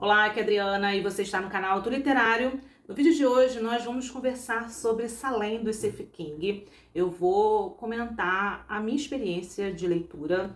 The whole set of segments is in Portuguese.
Olá, aqui é a Adriana e você está no canal Auto Literário. No vídeo de hoje nós vamos conversar sobre Salem do Stephen King. Eu vou comentar a minha experiência de leitura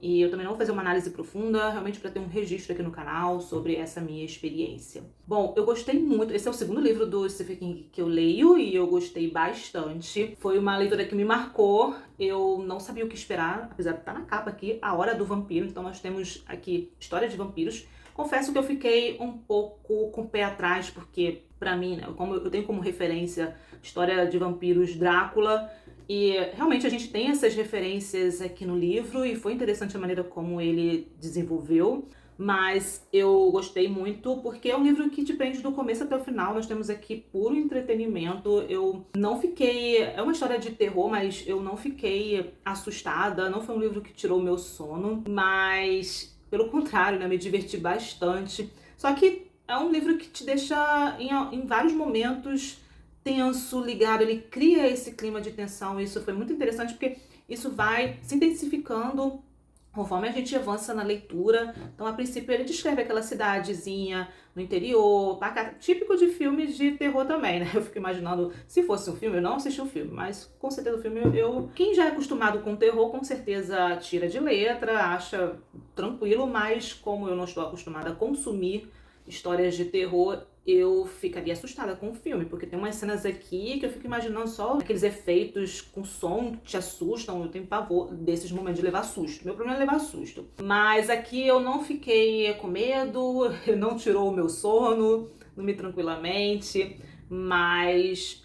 e eu também não vou fazer uma análise profunda, realmente para ter um registro aqui no canal sobre essa minha experiência. Bom, eu gostei muito, esse é o segundo livro do Stephen King que eu leio e eu gostei bastante. Foi uma leitura que me marcou, eu não sabia o que esperar, apesar de estar na capa aqui, A Hora do Vampiro, então nós temos aqui história de vampiros. Confesso que eu fiquei um pouco com o pé atrás, porque pra mim, né, como eu tenho como referência história de vampiros Drácula, e realmente a gente tem essas referências aqui no livro, e foi interessante a maneira como ele desenvolveu, mas eu gostei muito porque é um livro que te prende do começo até o final. Nós temos aqui puro entretenimento. Eu não fiquei... É uma história de terror, mas eu não fiquei assustada, não foi um livro que tirou o meu sono, mas... Pelo contrário, né, me diverti bastante. Só que é um livro que te deixa em vários momentos tenso, ligado. Ele cria esse clima de tensão. Isso foi muito interessante porque isso vai se intensificando conforme a gente avança na leitura. Então, a princípio, ele descreve aquela cidadezinha no interior, típico de filmes de terror também, né? Eu fico imaginando, se fosse um filme, eu não assisti o filme, mas com certeza o filme Quem já é acostumado com terror, com certeza tira de letra, acha tranquilo, mas como eu não estou acostumada a consumir histórias de terror, eu ficaria assustada com o filme, porque tem umas cenas aqui que eu fico imaginando só aqueles efeitos com som que te assustam. Eu tenho pavor desses momentos de levar susto. Meu problema é levar susto. Mas aqui eu não fiquei com medo, não tirou o meu sono, dormi tranquilamente. Mas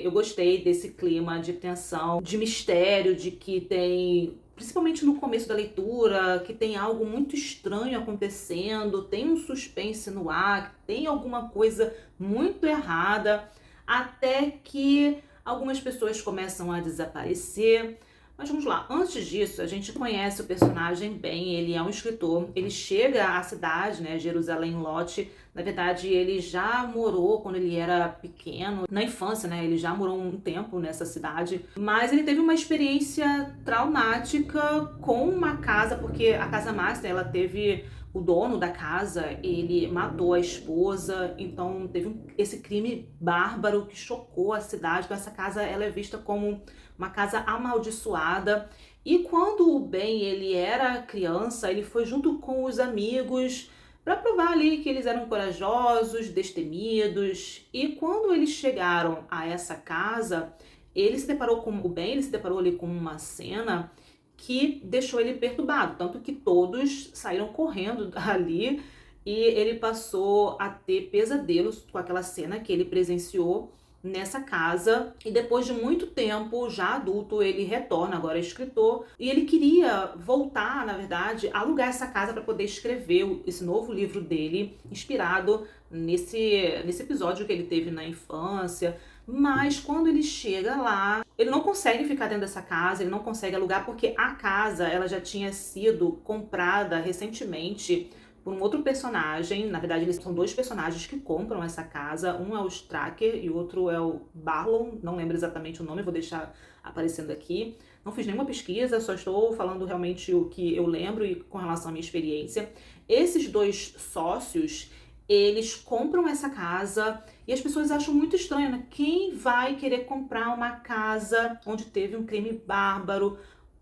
eu gostei desse clima de tensão, de mistério, de que tem, principalmente no começo da leitura, que tem algo muito estranho acontecendo, tem um suspense no ar, tem alguma coisa muito errada, até que algumas pessoas começam a desaparecer. Mas vamos lá, antes disso, a gente conhece o personagem bem. Ele é um escritor, ele chega à cidade, né, Jerusalém Lot. Na verdade, ele já morou quando ele era pequeno, na infância, né, ele já morou um tempo nessa cidade, mas ele teve uma experiência traumática com uma casa, porque a casa master, ela teve... O dono da casa, ele matou a esposa, então teve esse crime bárbaro que chocou a cidade. Então essa casa, ela é vista como uma casa amaldiçoada. E quando o Ben, ele era criança, ele foi junto com os amigos para provar ali que eles eram corajosos, destemidos. E quando eles chegaram a essa casa, o Ben, ele se deparou ali com uma cena que deixou ele perturbado, tanto que todos saíram correndo ali e ele passou a ter pesadelos com aquela cena que ele presenciou nessa casa. E depois de muito tempo, já adulto, ele retorna, agora escritor, e ele queria voltar, na verdade, alugar essa casa para poder escrever esse novo livro dele, inspirado nesse episódio que ele teve na infância. Mas quando ele chega lá, ele não consegue ficar dentro dessa casa, ele não consegue alugar, porque a casa, ela já tinha sido comprada recentemente por um outro personagem. Na verdade, eles são dois personagens que compram essa casa. Um é o Stracker e o outro é o Barlow, não lembro exatamente o nome, vou deixar aparecendo aqui. Não fiz nenhuma pesquisa, só estou falando realmente o que eu lembro e com relação à minha experiência. Esses dois sócios, eles compram essa casa e as pessoas acham muito estranho, né? Quem vai querer comprar uma casa onde teve um crime bárbaro,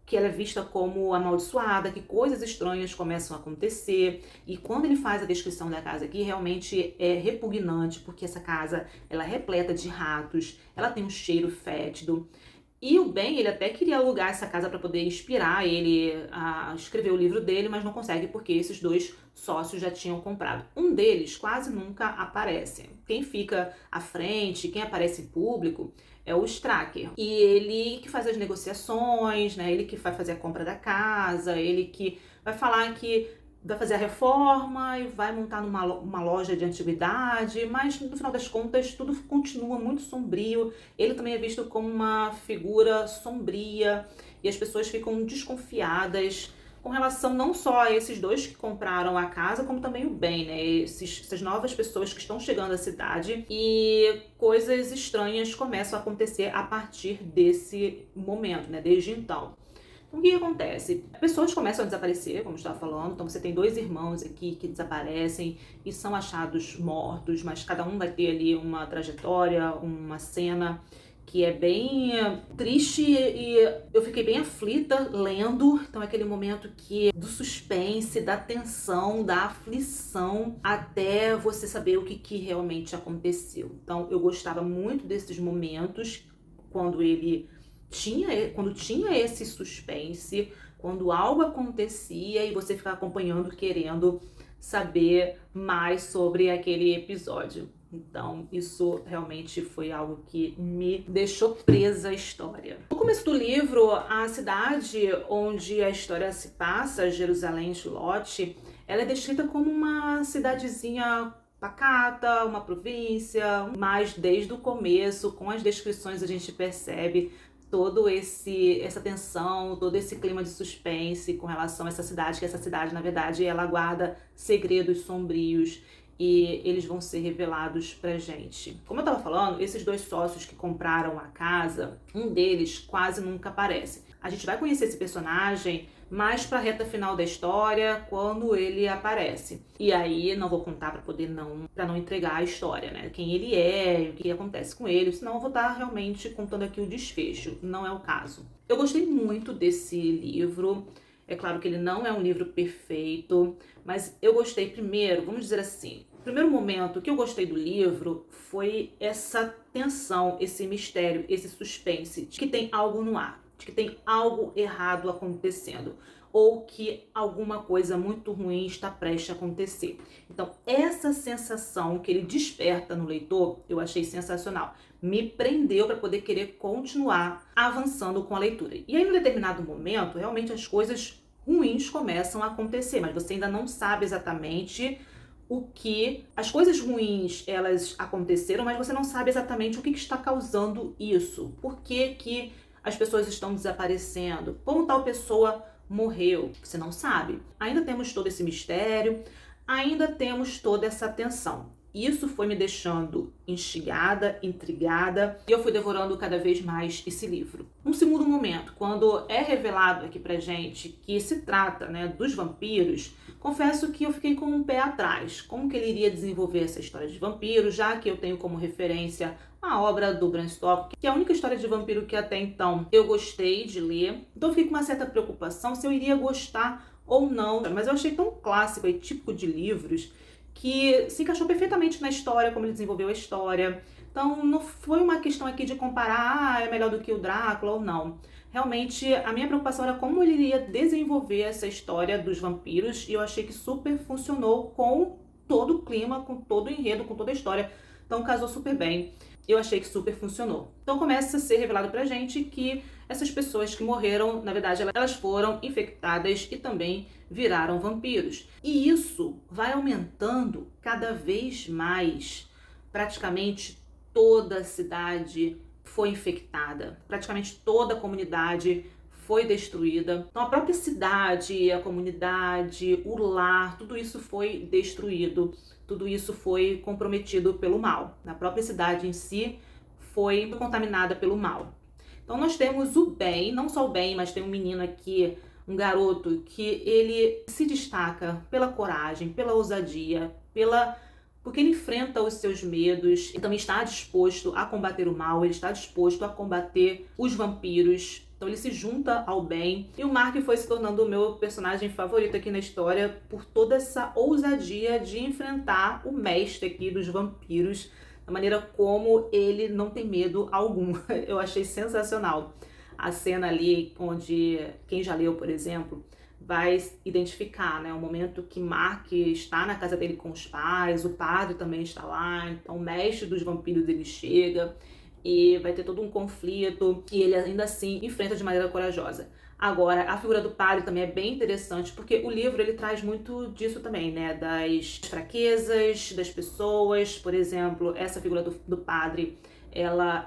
que ela é vista como amaldiçoada, que coisas estranhas começam a acontecer. E quando ele faz a descrição da casa aqui, realmente é repugnante, porque essa casa, ela é repleta de ratos, ela tem um cheiro fétido. E o Ben, ele até queria alugar essa casa para poder inspirar ele a escrever o livro dele, mas não consegue porque esses dois sócios já tinham comprado. Um deles quase nunca aparece. Quem fica à frente, quem aparece em público, é o Stracker. E ele que faz as negociações, né? Ele que vai fazer a compra da casa, ele que vai falar que vai fazer a reforma e vai montar uma loja de antiguidade, mas no final das contas tudo continua muito sombrio. Ele também é visto como uma figura sombria e as pessoas ficam desconfiadas com relação não só a esses dois que compraram a casa, como também o Ben, né? Essas novas pessoas que estão chegando à cidade, e coisas estranhas começam a acontecer a partir desse momento, né? Desde então. Então, o que acontece? Pessoas começam a desaparecer, como eu estava falando. Então, você tem 2 irmãos aqui que desaparecem e são achados mortos, mas cada um vai ter ali uma trajetória, uma cena que é bem triste e eu fiquei bem aflita lendo. Então é aquele momento que do suspense, da tensão, da aflição, até você saber o que realmente aconteceu. Então eu gostava muito desses momentos quando tinha esse suspense, quando algo acontecia e você ficava acompanhando, querendo saber mais sobre aquele episódio. Então, isso realmente foi algo que me deixou presa à história. No começo do livro, a cidade onde a história se passa, Jerusalém Shiloh, ela é descrita como uma cidadezinha pacata, uma província, mas desde o começo, com as descrições, a gente percebe todo essa tensão, todo esse clima de suspense com relação a essa cidade, que essa cidade, na verdade, ela guarda segredos sombrios e eles vão ser revelados pra gente. Como eu tava falando, esses 2 sócios que compraram a casa, um deles quase nunca aparece. A gente vai conhecer esse personagem mais pra reta final da história, quando ele aparece. E aí, não vou contar pra não entregar a história, né? Quem ele é, o que acontece com ele, senão eu vou estar realmente contando aqui o desfecho. Não é o caso. Eu gostei muito desse livro. É claro que ele não é um livro perfeito, mas eu gostei primeiro, vamos dizer assim, o primeiro momento que eu gostei do livro foi essa tensão, esse mistério, esse suspense de que tem algo no ar, de que tem algo errado acontecendo, ou que alguma coisa muito ruim está prestes a acontecer. Então, essa sensação que ele desperta no leitor, eu achei sensacional. Me prendeu para poder querer continuar avançando com a leitura. E aí, em um determinado momento, realmente as coisas ruins começam a acontecer, mas você ainda não sabe exatamente o que... As coisas ruins, elas aconteceram, mas você não sabe exatamente o que está causando isso. Por que as pessoas estão desaparecendo? Como tal pessoa morreu? Você não sabe. Ainda temos todo esse mistério, ainda temos toda essa tensão. Isso foi me deixando instigada, intrigada, e eu fui devorando cada vez mais esse livro. Num segundo momento, quando é revelado aqui pra gente que se trata, né, dos vampiros, confesso que eu fiquei com um pé atrás. Como que ele iria desenvolver essa história de vampiro, já que eu tenho como referência a obra do Bram Stoker, que é a única história de vampiro que até então eu gostei de ler. Então eu fiquei com uma certa preocupação se eu iria gostar ou não, mas eu achei tão clássico e típico de livros que se encaixou perfeitamente na história, como ele desenvolveu a história. Então não foi uma questão aqui de comparar, é melhor do que o Drácula ou não. Realmente a minha preocupação era como ele iria desenvolver essa história dos vampiros, e eu achei que super funcionou com todo o clima, com todo o enredo, com toda a história. Então casou super bem. Eu achei que super funcionou. Então começa a ser revelado pra gente que essas pessoas que morreram, na verdade, elas foram infectadas e também viraram vampiros. E isso vai aumentando cada vez mais. Praticamente toda a cidade foi infectada. Praticamente toda a comunidade foi destruída. Então a própria cidade, a comunidade, o lar, tudo isso foi destruído. Tudo isso foi comprometido pelo mal. A própria cidade em si foi contaminada pelo mal. Então nós temos o Ben, não só o Ben, mas tem um menino aqui, um garoto, que ele se destaca pela coragem, pela ousadia, porque ele enfrenta os seus medos e também está disposto a combater o mal, ele está disposto a combater os vampiros. Então ele se junta ao bem. E o Mark foi se tornando o meu personagem favorito aqui na história por toda essa ousadia de enfrentar o mestre aqui dos vampiros, da maneira como ele não tem medo algum. Eu achei sensacional a cena ali onde quem já leu, por exemplo, vai identificar, né, o momento que Mark está na casa dele com os pais, o padre também está lá, então o mestre dos vampiros ele chega e vai ter todo um conflito e ele ainda assim enfrenta de maneira corajosa. Agora, a figura do padre também é bem interessante, porque o livro ele traz muito disso também, né, das fraquezas das pessoas. Por exemplo, essa figura do padre,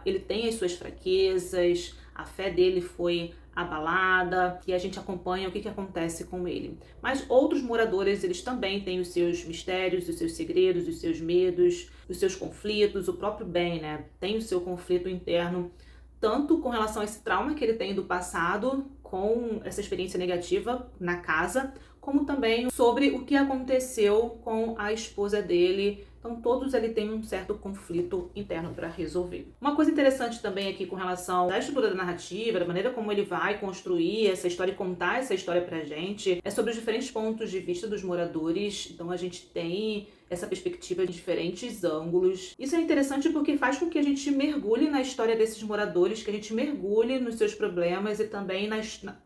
ele tem as suas fraquezas, a fé dele foi abalada e a gente acompanha o que acontece com ele. Mas outros moradores, eles também têm os seus mistérios, os seus segredos, os seus medos, os seus conflitos. O próprio Ben, né, tem o seu conflito interno, tanto com relação a esse trauma que ele tem do passado, com essa experiência negativa na casa, como também sobre o que aconteceu com a esposa dele. Então todos ali têm um certo conflito interno para resolver. Uma coisa interessante também aqui com relação à estrutura da narrativa, da maneira como ele vai construir essa história e contar essa história pra gente, é sobre os diferentes pontos de vista dos moradores. Então a gente tem essa perspectiva de diferentes ângulos. Isso é interessante porque faz com que a gente mergulhe na história desses moradores, que a gente mergulhe nos seus problemas e também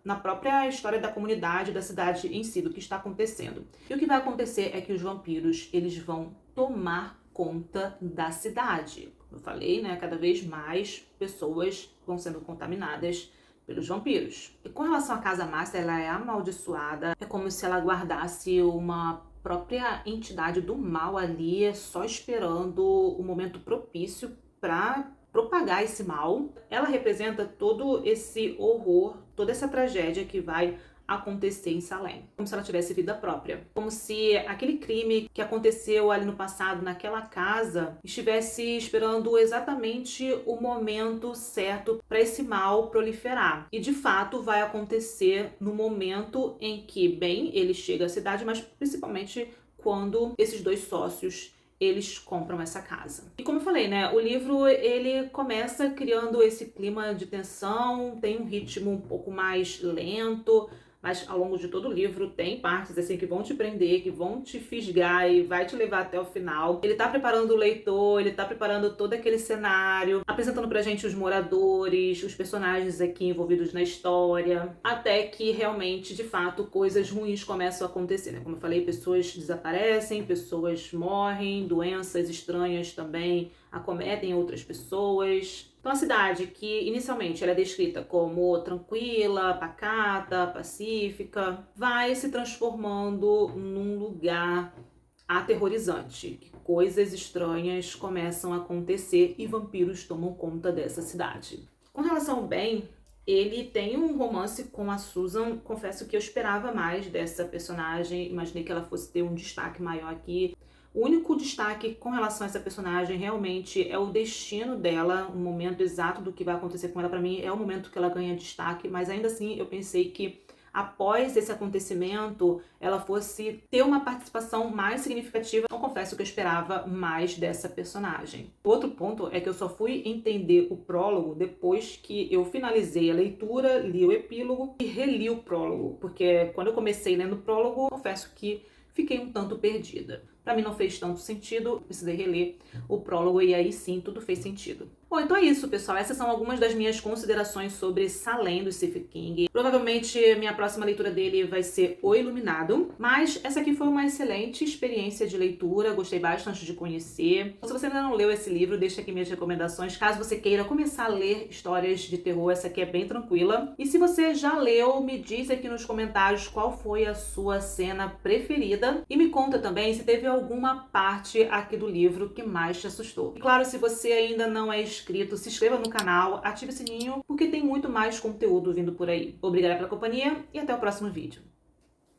na própria história da comunidade, da cidade em si, do que está acontecendo. E o que vai acontecer é que os vampiros, eles vão tomar conta da cidade. Como eu falei, né, cada vez mais pessoas vão sendo contaminadas pelos vampiros. E com relação à Casa Master, ela é amaldiçoada, é como se ela guardasse uma própria entidade do mal ali, só esperando o momento propício para propagar esse mal. Ela representa todo esse horror, toda essa tragédia que vai acontecer em Salem, como se ela tivesse vida própria, como se aquele crime que aconteceu ali no passado naquela casa estivesse esperando exatamente o momento certo para esse mal proliferar. E de fato vai acontecer no momento em que, bem, ele chega à cidade, mas principalmente quando esses dois sócios eles compram essa casa. E como eu falei, né, o livro ele começa criando esse clima de tensão, tem um ritmo um pouco mais lento, mas ao longo de todo o livro tem partes assim que vão te prender, que vão te fisgar e vai te levar até o final. Ele tá preparando o leitor, ele tá preparando todo aquele cenário, apresentando pra gente os moradores, os personagens aqui envolvidos na história, até que realmente, de fato, coisas ruins começam a acontecer, né? Como eu falei, pessoas desaparecem, pessoas morrem, doenças estranhas também acometem outras pessoas. Então a cidade, que inicialmente ela é descrita como tranquila, pacata, pacífica, vai se transformando num lugar aterrorizante. Que coisas estranhas começam a acontecer e vampiros tomam conta dessa cidade. Com relação ao Ben, ele tem um romance com a Susan. Confesso que eu esperava mais dessa personagem, imaginei que ela fosse ter um destaque maior aqui. O único destaque com relação a essa personagem realmente é o destino dela, o momento exato do que vai acontecer com ela. Pra mim é o momento que ela ganha destaque, mas ainda assim eu pensei que após esse acontecimento ela fosse ter uma participação mais significativa. Então confesso que eu esperava mais dessa personagem. Outro ponto é que eu só fui entender o prólogo depois que eu finalizei a leitura, li o epílogo e reli o prólogo, porque quando eu comecei lendo o prólogo, confesso que fiquei um tanto perdida. Pra mim não fez tanto sentido, precisei reler o prólogo e aí sim tudo fez sentido. Bom, então é isso, pessoal. Essas são algumas das minhas considerações sobre Salem, do Stephen King. Provavelmente minha próxima leitura dele vai ser O Iluminado, mas essa aqui foi uma excelente experiência de leitura, gostei bastante de conhecer. Se você ainda não leu esse livro, deixa aqui minhas recomendações. Caso você queira começar a ler histórias de terror, essa aqui é bem tranquila. E se você já leu, me diz aqui nos comentários qual foi a sua cena preferida e me conta também se teve alguma parte aqui do livro que mais te assustou. E claro, se você ainda não é inscrito, se inscreva no canal, ative o sininho, porque tem muito mais conteúdo vindo por aí. Obrigada pela companhia e até o próximo vídeo.